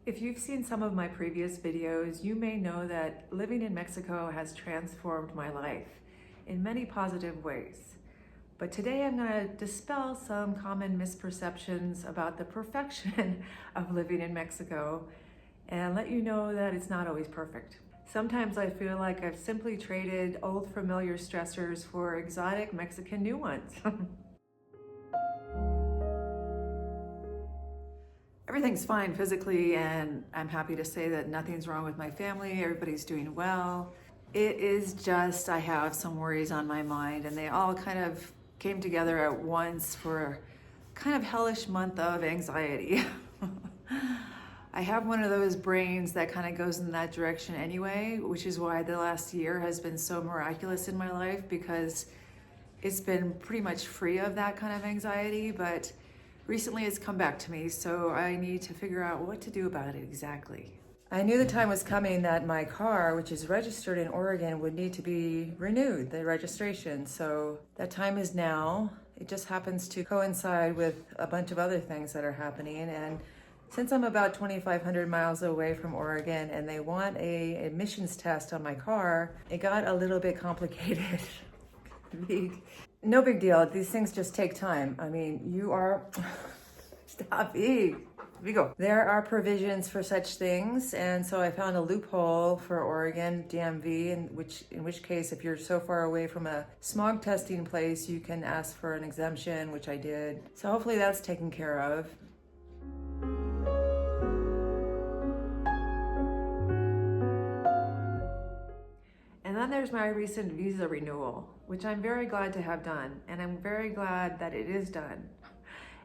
If you've seen some of my previous videos, you may know that living in Mexico has transformed my life in many positive ways. But today I'm going to dispel some common misperceptions about the perfection of living in Mexico and let you know that it's not always perfect. Sometimes I feel like I've simply traded old familiar stressors for exotic Mexican new ones. Everything's fine physically, and I'm happy to say that nothing's wrong with my family. Everybody's doing well. It is just I have some worries on my mind, and they all kind of came together at once for a kind of hellish month of anxiety. I have one of those brains that kind of goes in that direction anyway, which is why the last year has been so miraculous in my life, because it's been pretty much free of that kind of anxiety, but recently it's come back to me, so I need to figure out what to do about it exactly. I knew the time was coming that my car, which is registered in Oregon, would need to be renewed, the registration. So that time is now. It just happens to coincide with a bunch of other things that are happening. And since I'm about 2,500 miles away from Oregon and they want a emissions test on my car, it got a little bit complicated. No big deal. These things just take time. I mean, you are... Stop, Vigo. There are provisions for such things, and so I found a loophole for Oregon DMV, in which case, if you're so far away from a smog testing place, you can ask for an exemption, which I did. So hopefully that's taken care of. And then there's my recent visa renewal, which I'm very glad to have done, and I'm very glad that it is done.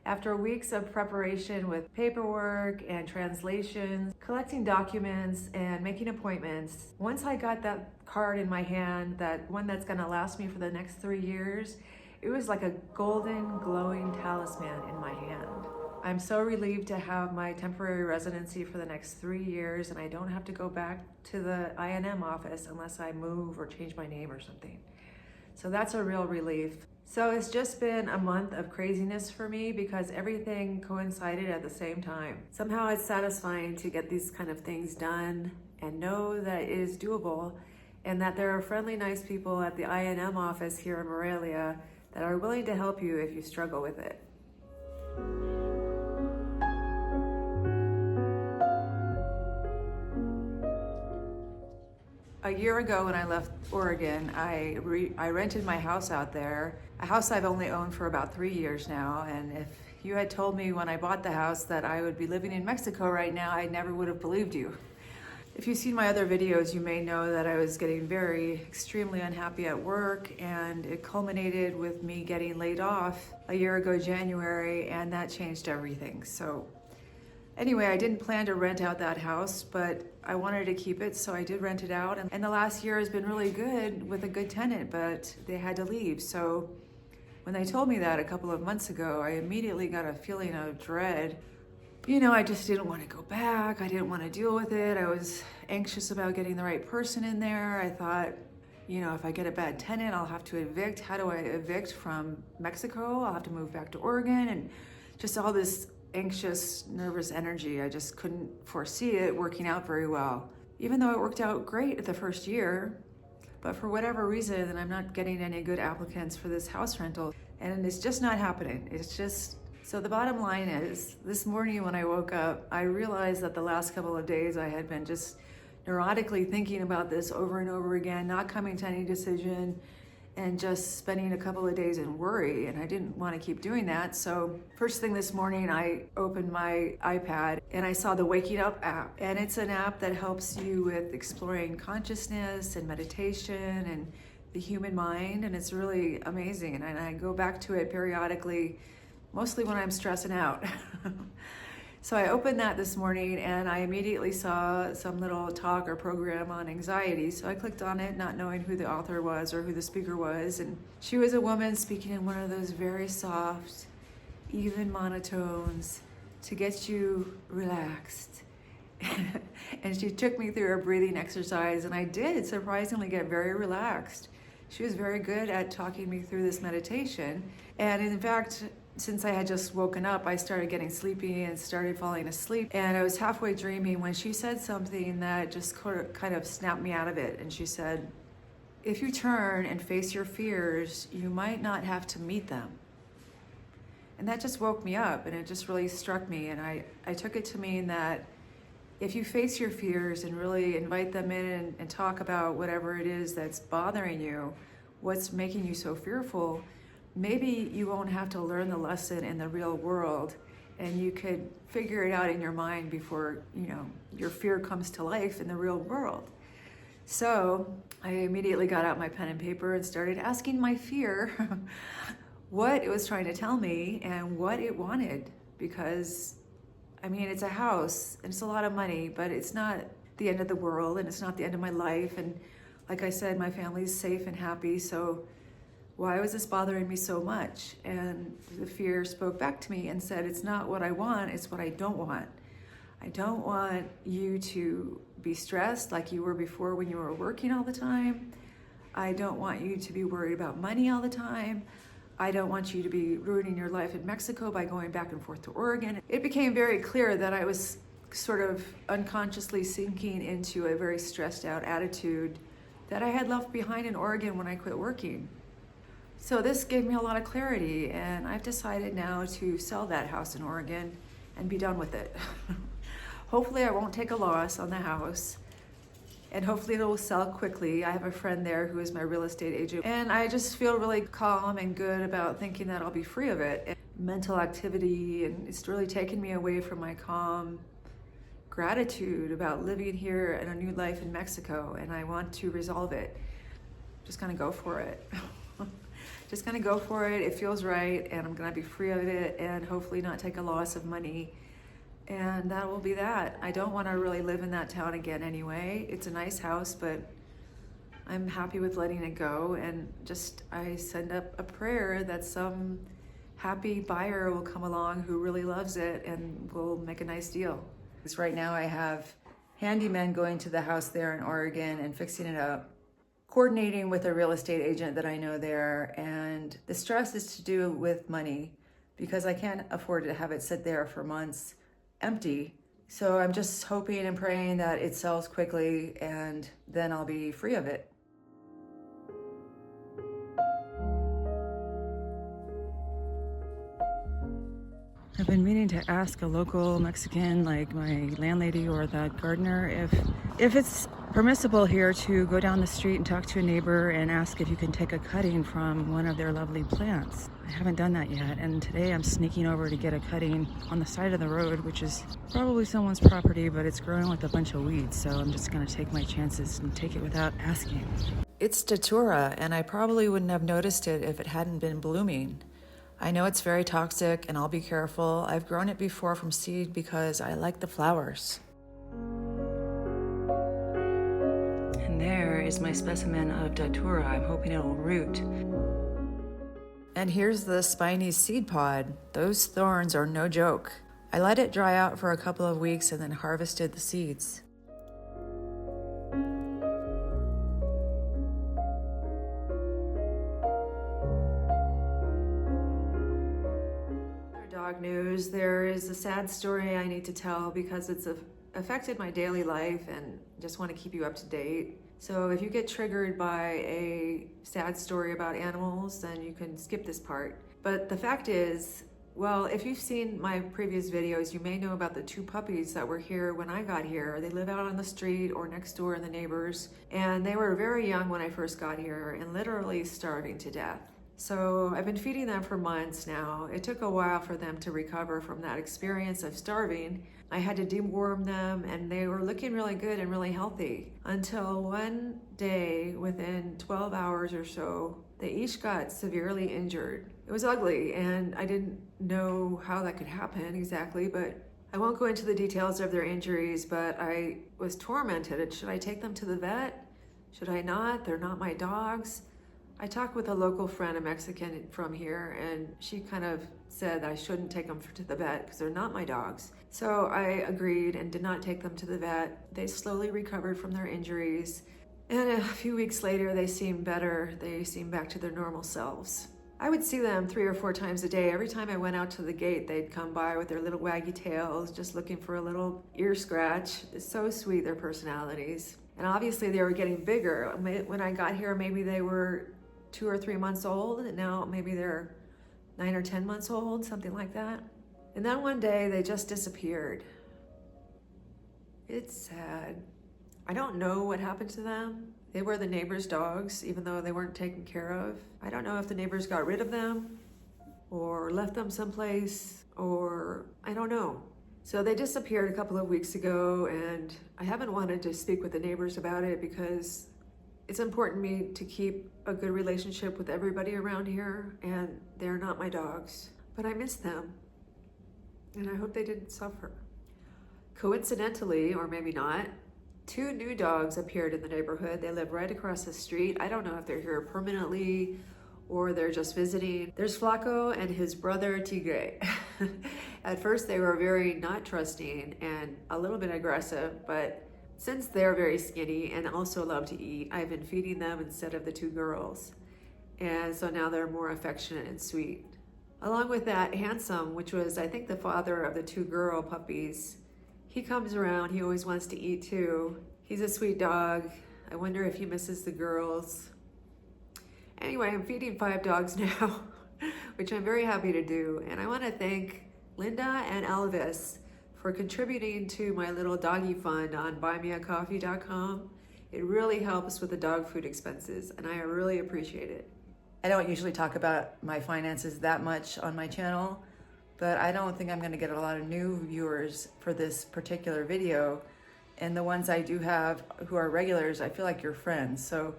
After weeks of preparation with paperwork and translations, collecting documents and making appointments, once I got that card in my hand, that one that's gonna last me for the next 3 years, it was like a golden glowing talisman in my hand. I'm so relieved to have my temporary residency for the next 3 years, and I don't have to go back to the I&M office unless I move or change my name or something. So that's a real relief. So it's just been a month of craziness for me because everything coincided at the same time. Somehow it's satisfying to get these kind of things done and know that it is doable, and that there are friendly, nice people at the I&M office here in Morelia that are willing to help you if you struggle with it. A year ago when I left Oregon, I rented my house out there, a house I've only owned for about 3 years now, and if you had told me when I bought the house that I would be living in Mexico right now, I never would have believed you. If you've seen my other videos, you may know that I was getting extremely unhappy at work, and it culminated with me getting laid off a year ago, January, and that changed everything. So anyway, I didn't plan to rent out that house, but I wanted to keep it, so I did rent it out. And the last year has been really good with a good tenant, but they had to leave. So when they told me that a couple of months ago, I immediately got a feeling of dread. You know, I just didn't want to go back. I didn't want to deal with it. I was anxious about getting the right person in there. I thought, you know, if I get a bad tenant, I'll have to evict. How do I evict from Mexico? I'll have to move back to Oregon, and just all this anxious, nervous energy. I just couldn't foresee it working out very well. Even though it worked out great the first year, but for whatever reason, I'm not getting any good applicants for this house rental, and it's just not happening. It's just, so the bottom line is, this morning when I woke up, I realized that the last couple of days I had been just neurotically thinking about this over and over again, not coming to any decision, and just spending a couple of days in worry, and I didn't want to keep doing that. So first thing this morning, I opened my iPad and I saw the Waking Up app, and it's an app that helps you with exploring consciousness and meditation and the human mind, and it's really amazing, and I go back to it periodically, mostly when I'm stressing out. So I opened that this morning and I immediately saw some little talk or program on anxiety. So I clicked on it, not knowing who the author was or who the speaker was. And she was a woman speaking in one of those very soft, even monotones to get you relaxed. And she took me through a breathing exercise, and I did surprisingly get very relaxed. She was very good at talking me through this meditation. And in fact, since I had just woken up, I started getting sleepy and started falling asleep. And I was halfway dreaming when she said something that just kind of snapped me out of it. And she said, if you turn and face your fears, you might not have to meet them. And that just woke me up, and it just really struck me. And I took it to mean that if you face your fears and really invite them in and talk about whatever it is that's bothering you, what's making you so fearful, maybe you won't have to learn the lesson in the real world, and you could figure it out in your mind before, your fear comes to life in the real world. So I immediately got out my pen and paper and started asking my fear what it was trying to tell me and what it wanted, because it's a house and it's a lot of money, but it's not the end of the world and it's not the end of my life. And like I said, my family's safe and happy. So why was this bothering me so much? And the fear spoke back to me and said, it's not what I want, it's what I don't want. I don't want you to be stressed like you were before when you were working all the time. I don't want you to be worried about money all the time. I don't want you to be ruining your life in Mexico by going back and forth to Oregon. It became very clear that I was sort of unconsciously sinking into a very stressed out attitude that I had left behind in Oregon when I quit working. So this gave me a lot of clarity, and I've decided now to sell that house in Oregon and be done with it. Hopefully I won't take a loss on the house, and hopefully it will sell quickly. I have a friend there who is my real estate agent, and I just feel really calm and good about thinking that I'll be free of it. And mental activity, and it's really taken me away from my calm gratitude about living here and a new life in Mexico, and I want to resolve it. Just gonna go for it. Just gonna go for it. It feels right, and I'm gonna be free of it and hopefully not take a loss of money. And that will be that. I don't want to really live in that town again anyway. It's a nice house, but I'm happy with letting it go. And I send up a prayer that some happy buyer will come along who really loves it and will make a nice deal. Because right now I have handymen going to the house there in Oregon and fixing it up, coordinating with a real estate agent that I know there. And the stress is to do with money because I can't afford to have it sit there for months empty. So I'm just hoping and praying that it sells quickly, and then I'll be free of it. I've been meaning to ask a local Mexican, like my landlady or the gardener, if it's permissible here to go down the street and talk to a neighbor and ask if you can take a cutting from one of their lovely plants. I haven't done that yet, and today I'm sneaking over to get a cutting on the side of the road, which is probably someone's property, but it's growing with a bunch of weeds, so I'm just gonna take my chances and take it without asking. It's datura, and I probably wouldn't have noticed it if it hadn't been blooming. I know it's very toxic, and I'll be careful. I've grown it before from seed because I like the flowers. And there is my specimen of datura. I'm hoping it will root. And here's the spiny seed pod. Those thorns are no joke. I let it dry out for a couple of weeks and then harvested the seeds. Dog news. There is a sad story I need to tell because it's affected my daily life, and just want to keep you up to date. So if you get triggered by a sad story about animals, then you can skip this part. But the fact is, well, if you've seen my previous videos, you may know about the 2 puppies that were here when I got here. They live out on the street or next door in the neighbors, and they were very young when I first got here and literally starving to death. So I've been feeding them for months now. It took a while for them to recover from that experience of starving. I had to deworm them, and they were looking really good and really healthy until one day, within 12 hours or so, they each got severely injured. It was ugly, and I didn't know how that could happen exactly, but I won't go into the details of their injuries, but I was tormented. Should I take them to the vet? Should I not? They're not my dogs. I talked with a local friend, a Mexican from here, and she kind of said that I shouldn't take them to the vet because they're not my dogs. So I agreed and did not take them to the vet. They slowly recovered from their injuries, and a few weeks later they seemed better. They seemed back to their normal selves. I would see them 3 or 4 times a day. Every time I went out to the gate, they'd come by with their little waggy tails, just looking for a little ear scratch. It's so sweet, their personalities. And obviously they were getting bigger. When I got here, maybe they were 2 or 3 months old, and now maybe they're 9 or 10 months old, something like that. And then one day they just disappeared. It's sad. I don't know what happened to them. They were the neighbors' dogs, even though they weren't taken care of. I don't know if the neighbors got rid of them or left them someplace, or I don't know. So they disappeared a couple of weeks ago, and I haven't wanted to speak with the neighbors about it because it's important to me to keep a good relationship with everybody around here, and they're not my dogs. But I miss them, and I hope they didn't suffer. Coincidentally, or maybe not, 2 new dogs appeared in the neighborhood. They live right across the street. I don't know if they're here permanently or they're just visiting. There's Flaco and his brother Tigre. At first they were very not trusting and a little bit aggressive, but since they're very skinny and also love to eat, I've been feeding them instead of the 2 girls. And so now they're more affectionate and sweet. Along with that, Handsome, which was I think the father of the 2 girl puppies, he comes around. He always wants to eat too. He's a sweet dog. I wonder if he misses the girls. Anyway, I'm feeding 5 dogs now, which I'm very happy to do. And I want to thank Linda and Elvis for contributing to my little doggy fund on 𝐕𝐢𝐬𝐭.com. It really helps with the dog food expenses, and I really appreciate it. I don't usually talk about my finances that much on my channel, but I don't think I'm going to get a lot of new viewers for this particular video. And the ones I do have who are regulars, I feel like you're friends. So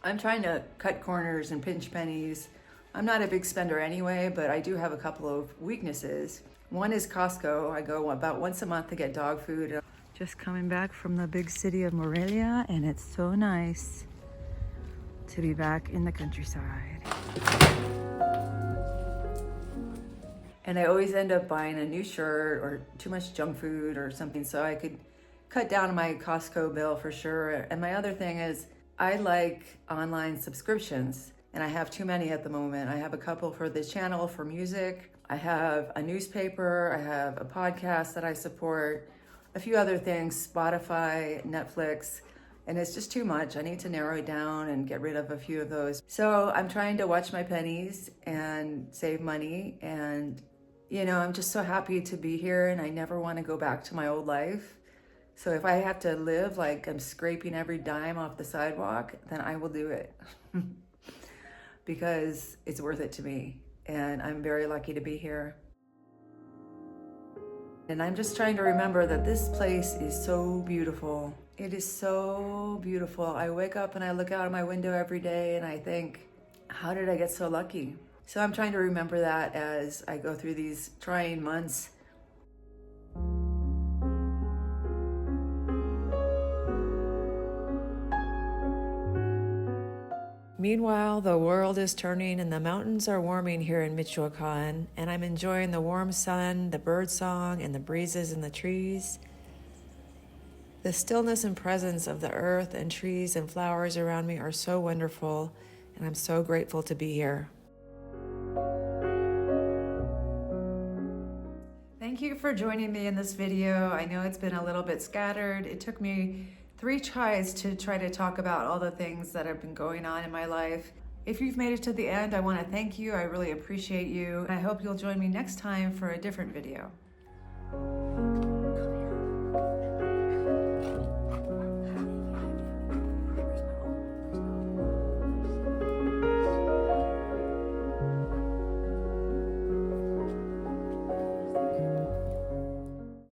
I'm trying to cut corners and pinch pennies. I'm not a big spender anyway, but I do have a couple of weaknesses. One is Costco. I go about once a month to get dog food. Just coming back from the big city of Morelia, and it's so nice to be back in the countryside. And I always end up buying a new shirt or too much junk food or something, so I could cut down on my Costco bill for sure. And my other thing is I like online subscriptions, and I have too many at the moment. I have a couple for the channel for music. I have a newspaper. I have a podcast that I support, a few other things, Spotify, Netflix, and it's just too much. I need to narrow it down and get rid of a few of those. So I'm trying to watch my pennies and save money, and you know, I'm just so happy to be here, and I never want to go back to my old life. So if I have to live like I'm scraping every dime off the sidewalk, then I will do it because it's worth it to me, and I'm very lucky to be here. And I'm just trying to remember that this place is so beautiful. It is so beautiful. I wake up and I look out of my window every day and I think, how did I get so lucky? So I'm trying to remember that as I go through these trying months. Meanwhile, the world is turning and the mountains are warming here in Michoacan, and I'm enjoying the warm sun, the bird song, and the breezes in the trees. The stillness and presence of the earth and trees and flowers around me are so wonderful, and I'm so grateful to be here. Thank you for joining me in this video. I know it's been a little bit scattered. It took me 3 tries to try to talk about all the things that have been going on in my life. If you've made it to the end, I want to thank you. I really appreciate you. I hope you'll join me next time for a different video.